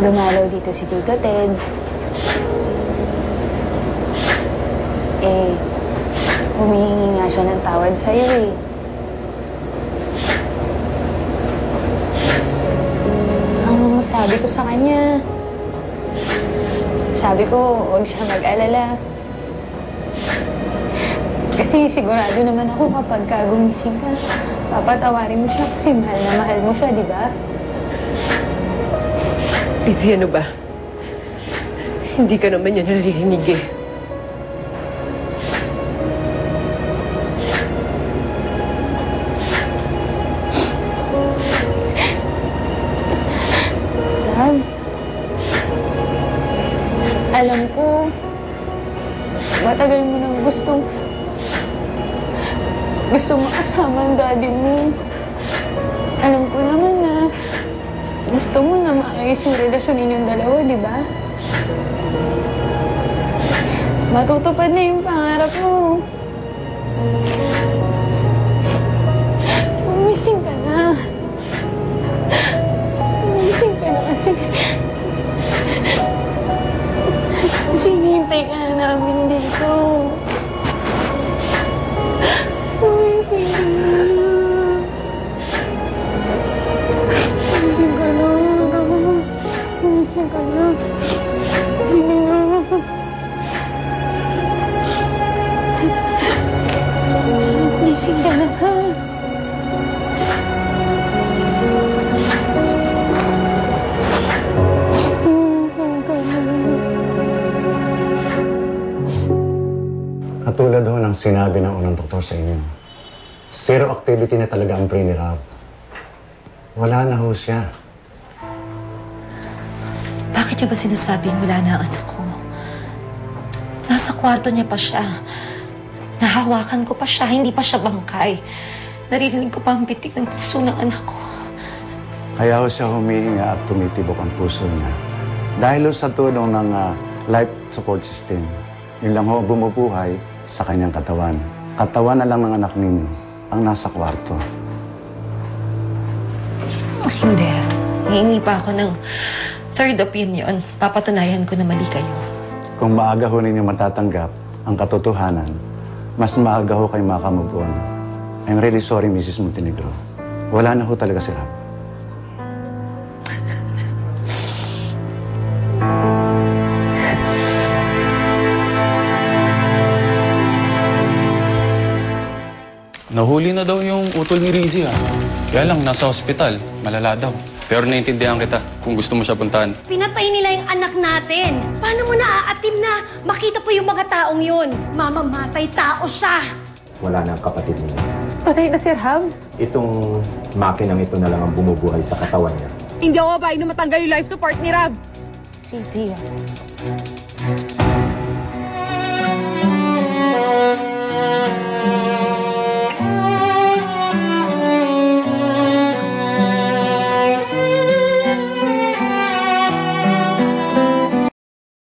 dumalaw dito si Tito Ted. Humihingi nga siya ng tawad sa'yo eh. Ang sabi ko sa kanya, sabi ko, huwag siya mag-alala. Kasi sigurado naman ako kapag gumising ka, papatawarin mo siya kasi mahal na mahal mo siya, di ba? Lizzie, ano ba? Hindi ka naman yan naririnig eh. Love, alam ko, matagal mo nang gusto makasama ang daddy mo. Alam ko naman na gusto mo na maayos yung relasyon ninyong dalawa, di ba? Matutupad na yung pangarap mo. Gumising ka na. Gumising ka na kasi hinihintay ka na namin dito. Gumising ka na. Gumising ka na. Gumising ka na. Sige na. Gising ka na, ha? Katulad ho ng sinabi ng unang doktor sa inyo, zero activity na talaga ang brain ni Rob. Wala na ho siya. Bakit niya ba sinasabing wala na ang anak ko? Nasa kwarto niya pa siya. Nahawakan ko pa siya, hindi pa siya bangkay. Naririnig ko pa ang bitik ng puso ng anak ko. Kaya ho siya humihinga at tumitibok ang puso niya. Dahil ho sa tulong ng life support system, yun lang ho bumubuhay sa kanyang katawan. Katawan na lang ng anak ninyo ang nasa kwarto. Hindi. Hihingi pa ako ng third opinion. Papatunayan ko na mali kayo. Kung maaga ho ninyo matatanggap ang katotohanan, mas maaga ho kayo makamove on. I'm really sorry, Mrs. Montenegro. Wala na ho talaga si Rob. Nahuli na daw yung utol ni Rizzy, ha? Kaya lang, nasa ospital. Malala daw. Pero naiintindihan kita kung gusto mo siya puntahan. Pinatay nila yung anak natin. Paano mo naaatim na makita po yung mga taong yun? Mamamatay tao siya. Wala na ang kapatid niya. Patay na si Rob? Itong makinang ito na lang ang bumubuhay sa katawan niya. Hindi ako bayag na matanggal yung life support ni Rob. Rizzy,